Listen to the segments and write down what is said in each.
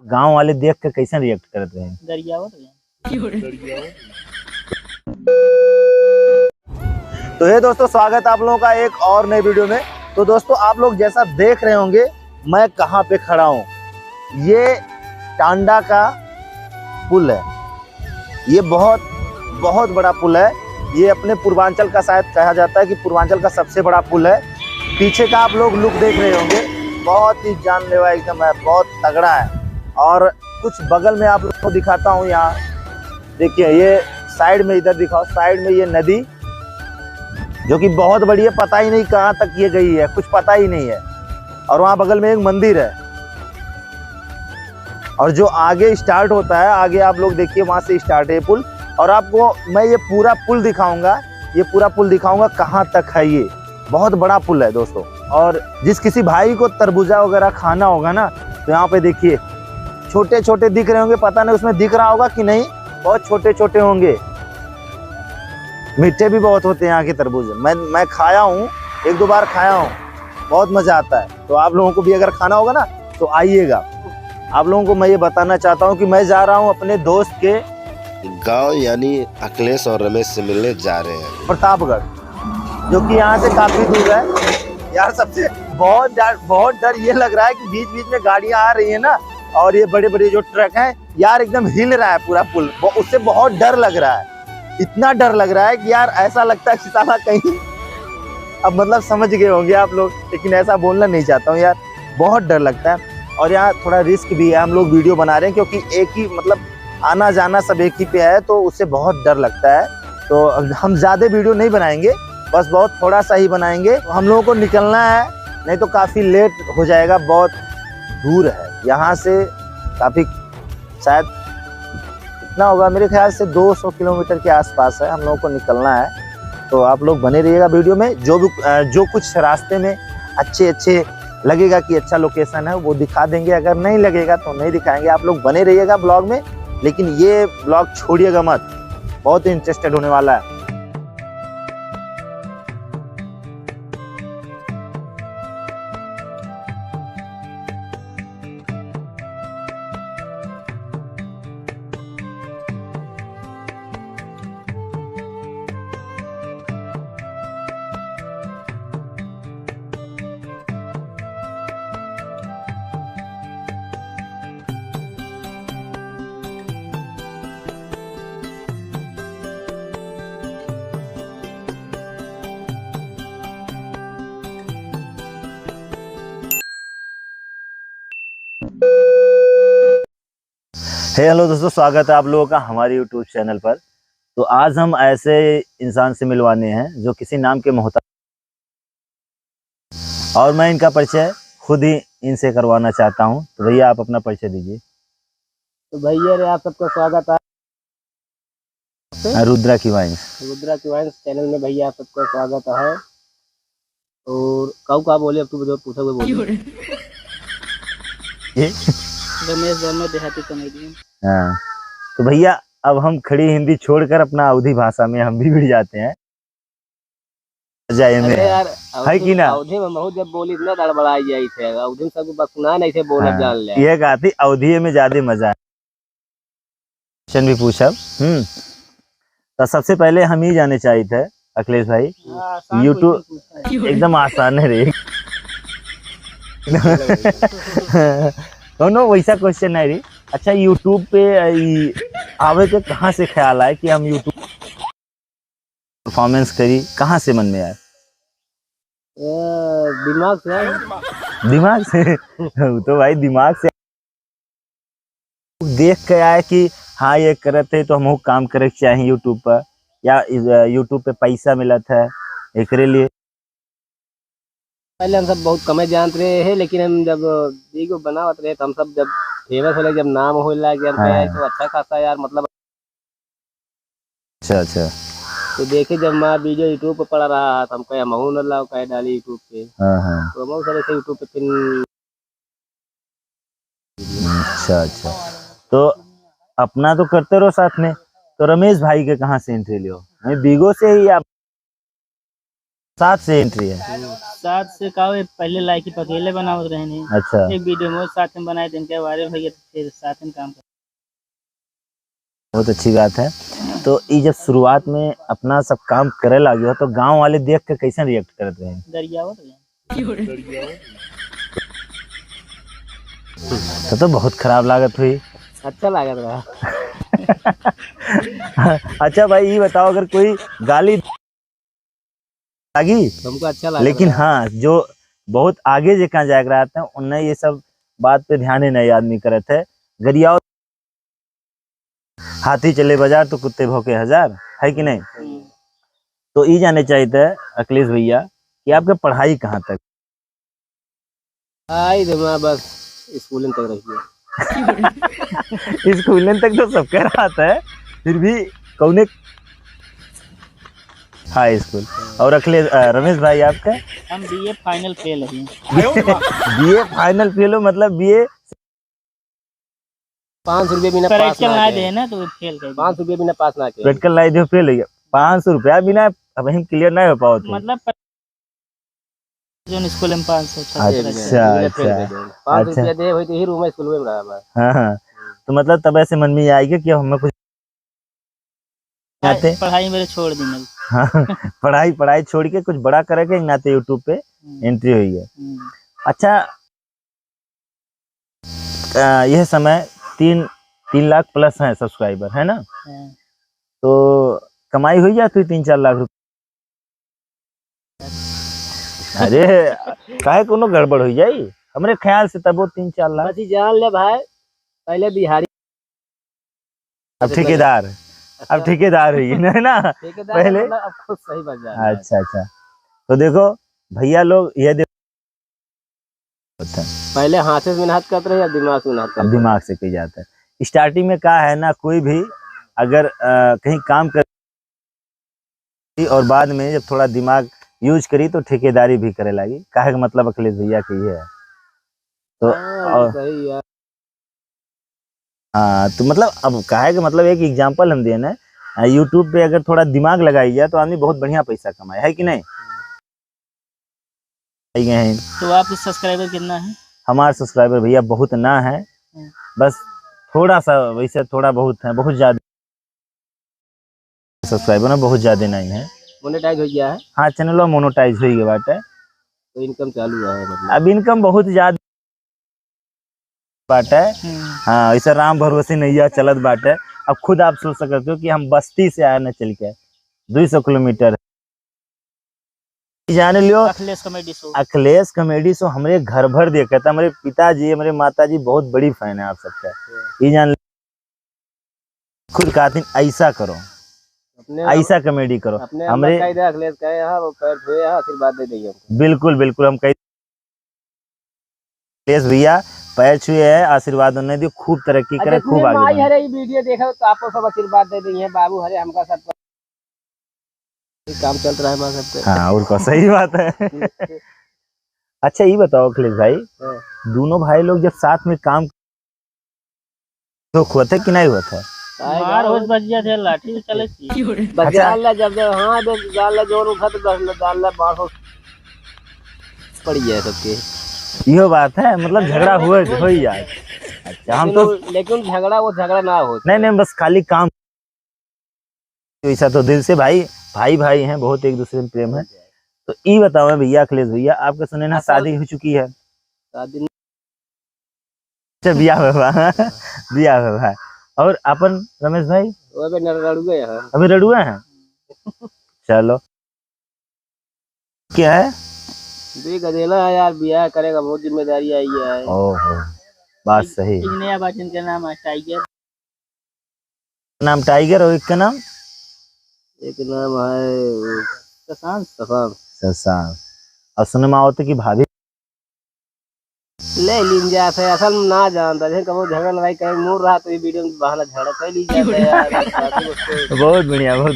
गांव वाले देख के कैसे रिएक्ट करते हैं। तो ये दोस्तों स्वागत है आप लोगों का एक और नई वीडियो में। तो दोस्तों आप लोग जैसा देख रहे होंगे मैं कहाँ पे खड़ा हूँ, ये टांडा का पुल है। ये बहुत बड़ा पुल है। ये अपने पूर्वांचल का शायद कहा जाता है कि पूर्वांचल का सबसे बड़ा पुल है। पीछे का आप लोग लुक देख रहे होंगे, बहुत ही जानलेवा एकदम है, बहुत तगड़ा है। और कुछ बगल में आप लोग को दिखाता हूँ। यहाँ देखिए, ये साइड में, इधर दिखाओ, साइड में ये नदी जो कि बहुत बड़ी है, पता ही नहीं कहाँ तक ये गई है, कुछ पता ही नहीं है। और वहाँ बगल में एक मंदिर है। और जो आगे स्टार्ट होता है, आगे आप लोग देखिए, वहाँ से स्टार्ट है पुल। और आपको मैं ये पूरा पुल दिखाऊंगा, ये पूरा पुल दिखाऊंगा कहाँ तक है। ये बहुत बड़ा पुल है दोस्तों। और जिस किसी भाई को तरबूजा वगैरह खाना होगा ना, तो यहाँ पे देखिए छोटे छोटे दिख रहे होंगे, पता नहीं उसमें दिख रहा होगा कि नहीं, बहुत छोटे छोटे होंगे। मीठे भी बहुत होते हैं यहाँ के तरबूज। मैं खाया हूँ, एक दो बार खाया हूँ, बहुत मजा आता है। तो आप लोगों को भी अगर खाना होगा ना तो आइएगा। आप लोगों को मैं ये बताना चाहता हूँ कि मैं जा रहा हूँ अपने दोस्त के गांव, यानी अखिलेश और रमेश से मिलने जा रहे हैं प्रतापगढ़, जो कि यहाँ से काफी दूर है। यार सबसे बहुत डर ये लग रहा है कि बीच बीच में गाड़ियाँ आ रही है ना, और ये बड़े बड़े जो ट्रक हैं यार, एकदम हिल रहा है पूरा पुल, उससे बहुत डर लग रहा है। इतना डर लग रहा है कि यार ऐसा लगता है कि साला कहीं, अब मतलब समझ गए होंगे आप लोग, लेकिन ऐसा बोलना नहीं चाहता हूँ यार, बहुत डर लगता है। और यहाँ थोड़ा रिस्क भी है। हम लोग वीडियो बना रहे हैं क्योंकि एक ही मतलब आना जाना सब एक ही पे है, तो उससे बहुत डर लगता है। तो हम ज़्यादा वीडियो नहीं बनाएंगे, बस बहुत थोड़ा सा ही बनाएंगे। तो हम लोगों को निकलना है, नहीं तो काफ़ी लेट हो जाएगा, बहुत दूर है यहाँ से, काफ़ी शायद कितना होगा, मेरे ख्याल से 200 किलोमीटर के आसपास है। हम लोगों को निकलना है। तो आप लोग बने रहिएगा वीडियो में। जो कुछ रास्ते में अच्छे लगेगा कि अच्छा लोकेशन है, वो दिखा देंगे। अगर नहीं लगेगा तो नहीं दिखाएंगे। आप लोग बने रहिएगा ब्लॉग में, लेकिन ये ब्लॉग छोड़िएगा मत, बहुत इंटरेस्टेड होने वाला है। हेलो दोस्तों, स्वागत है आप लोगों का हमारे YouTube चैनल पर। तो आज हम ऐसे इंसान से मिलवाने हैं जो किसी नाम के मोहताज, और मैं इनका परिचय खुद ही इनसे करवाना चाहता हूं। तो भैया आप अपना परिचय दीजिए। तो भैया आप सबका स्वागत है रुद्रा की वाइन्स चैनल में। भैया आप सबका स्वागत है। और का बोले, अब तू जो पूछा हुआ बोल। रमेश वर्मा, देहाती कॉमेडियन। हाँ, तो भैया अब हम खड़ी हिंदी छोड़कर अपना अवधी भाषा में हम भी भिड़ जाते हैं। में यार है कि ना, अवधी में बहुत जब बोली इतना गड़बड़ाई जाई थे, अवधी में सब बस सुना नहीं थे, बोला हाँ, जान ले। ये कहा थी अवधी में ज्यादा मजा है। क्वेश्चन भी पूछा। तो सबसे पहले हम ही जाने चाहिए थे अखिलेश भाई, यूट्यूब एकदम आसान है रे। नो वैसा क्वेश्चन है रे। अच्छा, यूट्यूब पे आवे के कहाँ से ख्याल आए कि हम यूट्यूब परफॉर्मेंस करी, कहाँ से मन में आया? दिमाग से तो भाई दिमाग से देख के आए कि हाँ ये करते तो हम काम करे चाहिए यूट्यूब पर, या यूट्यूब पे पैसा मिला था एक लिए। पहले हम सब बहुत कम जानते रहे हैं, लेकिन हम जब वीडियो बनावत रहे तो हम सब जब फेमस हो, जब नाम हो लगे तो अच्छा खासा यार, मतलब अच्छा। तो देखे जब मैं वीडियो यूट्यूब पे पड़ा रहा तो हम कहे महू न लाओ कहे डाली यूट्यूब पे। तो बहुत सारे यूट्यूब पे फिर। अच्छा, तो अपना तो करते रहो साथ में। तो रमेश भाई के कहाँ से एंट्री लियो? बीगो से ही आप 7 से एंट्री है। 7 से का पहले लाइक अकेले बनावत रहने। अच्छा, एक वीडियो में साथ में बनाए दिन के वायरल भैया फिर साथ में काम कर। बहुत अच्छी बात है। तो ये जब शुरुआत में अपना सब काम करे लगे हो तो गांव वाले देख के कैसे रिएक्ट करते हैं? गरियावत तो बहुत खराब लागत हुई। अच्छा लगा था। अच्छा भाई ये बताओ, अगर कोई गाली लगी हमको अच्छा लगा, लेकिन हाँ जो बहुत आगे जे कहाँ जाग रहा था उन्हें ये सब बात पे ध्यान ही नहीं आदमी करे थे। गरियाओ हाथी चले बाजार तो कुत्ते भौंके हजार, है कि नहीं? तो ये जाने चाहिए थे अखिलेश भैया कि आपका पढ़ाई कहाँ तक? आई दिमाग बस स्कूलिंग तक रही है। स्कूलिंग तक तो सब कह रहा था, फिर भी कौने हाई स्कूल। और अखिलेश रमेश भाई आपका? हम बीए फाइनल फेल है। बीए फाइनल फेल हो मतलब बीए 500 रुपये बिना पास प्रैक्टिकल ना ना किए। दे ना तो फेल कर 500 रुपये बिना पास ना किए। प्रैक्टिकल लाई दे फेल हो गया। 500 रुपया बिना अब हम क्लियर नहीं हो पाओ थे। मतलब जो स्कूल में 500 अच्छा अच्छा 500 रुपया दे हुई तो ही रूम में स्कूल में रहा बस। हाँ हाँ, तो मतलब तब ऐसे मन में ये आएगा कि हमें कुछ आते। पढ़ाई मेरे छोड़ दी मैं। हाँ, पढ़ाई छोड़ के कुछ बड़ा करेंगे नाते यूट्यूब पे एंट्री हुई है। अच्छा, यह समय 3 लाख प्लस है सब्सक्राइबर, है ना? तो कमाई हुई जाती 3-4 लाख रुपए? अरे काहे कोनो गड़बड़ हो जाई हमरे ख्याल से तब वो 3-4 लाख। बस जान ले भाई, पहले बिहारी अब ठेकेदार हुई है ना पहले। मतलब अब खुद सही बच जाए। अच्छा अच्छा, तो देखो भैया लोग ये पहले हाथ से मेहनत करते रहे, अब दिमाग से मेहनत करते। दिमाग से की जाता है। स्टार्टिंग में क्या है ना, कोई भी अगर कहीं काम कर और बाद में जब थोड़ा दिमाग यूज करी तो ठेकेदारी भी करे लगी। काहे का मतलब अखिलेश भैया की है तो सही है। हाँ, तो मतलब अब काहे का मतलब एक एग्जांपल हम देना है, यूट्यूब पे अगर थोड़ा दिमाग लगाई जाए तो आदमी बहुत बढ़िया पैसा कमाए, है कि नहीं? तो आपके सब्सक्राइबर कितना है? हमारे सब्सक्राइबर भैया बहुत ना है, बस थोड़ा सा, वैसे थोड़ा बहुत है, बहुत ज्यादा सब्सक्राइबर ना बहुत ज्यादा नहीं है। मोनेटाइज हो गया है? हाँ, चैनल मोनेटाइज हो गया बात है, तो इनकम चालू है मतलब। अब इनकम बहुत ज्यादा बात है। हाँ, ऐसा राम भरोसे नैया चलत बात है। अब खुद आप सोच सकते हो कि हम बस्ती से आए न चल के 200 किलोमीटर जाने लियो। अखिलेश कॉमेडी शो हमारे घर भर देखा था। हमारे पिताजी, हमारे माताजी बहुत बड़ी फैन है आप सबका, ये जान खुद कहते ऐसा करो, ऐसा कॉमेडी करो। हमारे अखिलेश कहे वो पैर छुए आशीर्वाद दे देंगे हमको। बिल्कुल बिल्कुल, हम कह अखिलेश भैया पैर छुए है, आशीर्वाद उन्हें दियो, खूब तरक्की करे, खूब आगे बढ़े। हरे ये वीडियो देखा तो आपको सब आशीर्वाद दे देंगे बाबू, हरे हमका सब काम चल रहा है हमारा सब। हाँ, और को सही बात है। अच्छा ये बताओ अखिलेश भाई, दोनों भाई लोग जब साथ में काम तो हुआ था कि नहीं हुआ था? मार होश बच गया थे, लाठी चले बस जान ला जब हाँ जान ला जोर उठा तो जान ला बाढ़ हो पड़ गया सबके। यो बात है, मतलब झगड़ा हुआ हो ही जाए। अच्छा, हम तो लेकिन झगड़ा ना हो। नहीं, बस खाली काम ऐसा तो दिल से भाई हैं, बहुत एक दूसरे में प्रेम है। तो ये बताओ भैया अखिलेश भैया, आपका सुने ना शादी हो चुकी है? शादी अच्छा, बियाह हुआ। और अपन रमेश भाई अभी रड़ुआ है। चलो क्या है, गधेला है यार, ब्याह करेगा बहुत जिम्मेदारी आई है। ओहो, बात सही। नया बच्चन का नाम है टाइगर। नाम टाइगर और एक का नाम है शशांक। और सुने में आवते कि भाभी ले लीन जाते है, असल में ना जानता है कब झगड़ा लड़ाई कहीं मोड़ रहा तो ये वीडियो में बहाना झगड़ा कर ली जाता है यार। बहुत बढ़िया, बहुत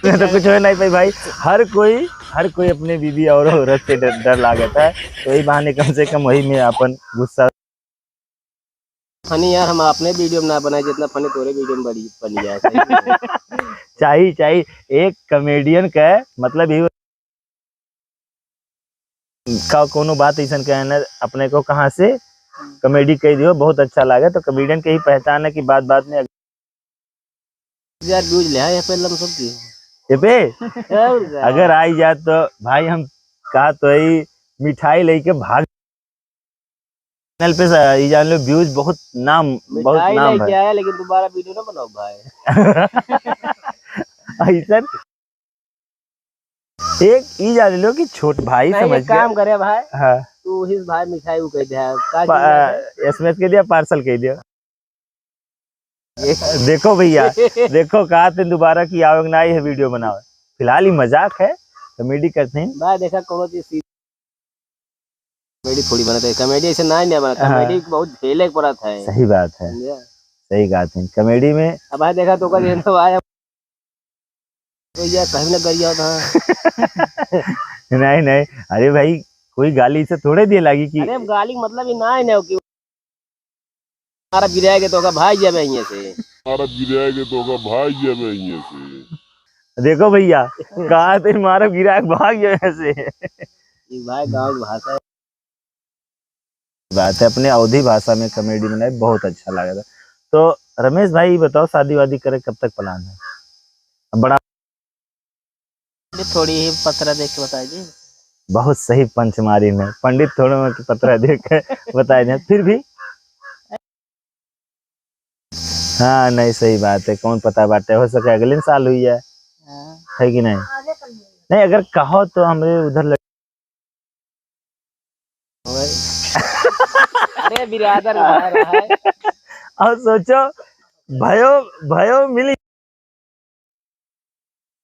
तो कुछ हो नहीं भाई। हर कोई अपने बीवी और औरत से डर लागता है, तो वही बहाने कम से कम वही में अपन गुस्सा फनी यार हम अपने वीडियो में ना बनाए जितना फनी तोरे वीडियो में बड़ी बन जाए सही। चाहिए चाहिए एक कॉमेडियन का मतलब ही का कोनो बात ऐसा कहना अपने को कहाँ से कॉमेडी कह दियो बहुत अच्छा लगे तो कॉमेडियन के ही पहचान है कि बात बात में यार व्यूज ले आए पे लम सब की ये पे अगर आई जाए तो भाई हम कहा तो ही मिठाई लेके भाग चैनल पे ये जान लो व्यूज बहुत नाम लेके आया लेकिन दोबारा वीडियो ना बनाओ भाई। ऐसा एक ई जान लो कि छोट भाई समझ काम करे भाई। हाँ तू हिस भाई मिठाई वो कह दिया एसएमएस के दिया पार्सल कह दिया। देखो भैया देखो कहा थे दोबारा की आओगे ना ये वीडियो बनाओ फिलहाल ही मजाक है कॉमेडी करते हैं भाई देखा कोनो चीज कॉमेडी थोड़ी बनाते हैं कॉमेडी ऐसे ना नहीं बना कॉमेडी बहुत झेले पड़ता है। सही बात है सही बात है कॉमेडी में अब भाई देखा तो कल तो आया तो यार कहीं ना गरिया था। नहीं नहीं अरे भाई कोई गाली से थोड़े दिए लगी कि अरे गाली मतलब ही ना है ना कि मारा गिराएगा तो का भाई जब यहीं से मारा गिराएगा तो का भाई जब यहीं से। देखो भैया कहा थे मारा गिरा भाग गया ऐसे भाई गाँव की भाषा है बात है अपने अवधी भाषा में कॉमेडी बनाए बहुत अच्छा लगा था। तो रमेश भाई बताओ शादी वादी करे कब तक प्लान है बड़ा थोड़ी ही पत्रा देख के बताई दी। बहुत सही पंच मारी में पंडित थोड़े में पत्रा देख के बताए दें फिर भी हाँ नहीं सही बात है कौन पता बाटे हो सके अगले साल हुई है कि नहीं नहीं अगर कहो तो हमारे उधर अरे बिरादर है और सोचो भयो भयो मिली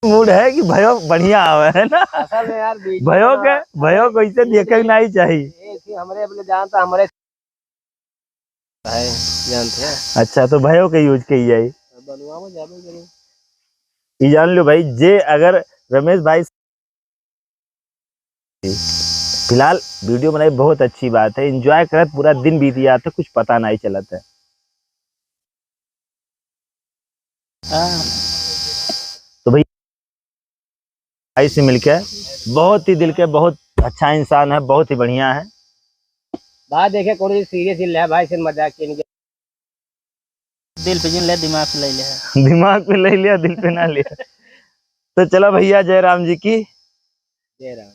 मूड है कि भयो बढ़िया आवे है ना असल में यार भयो को इसे देखे ना ही चाहिए हमारे अपने जानता हमारे जानते हैं। अच्छा तो भयो का यूज की जाए ये जान लो भाई जे अगर रमेश भाई फिलहाल वीडियो बनाई बहुत अच्छी बात है एंजॉय करत पूरा दिन बीत गया था कुछ पता नहीं चला था। तो भाई भाई से मिलकर बहुत ही दिल के बहुत अच्छा इंसान है बहुत ही बढ़िया है। बात देखे कौन सीरियस ले भाई से मजाक के नहीं दिल पे जिन ले दिमाग पे ले लिया दिमाग पे ले लिया दिल पे ना लिया। तो चलो भैया जय राम जी की जय राम।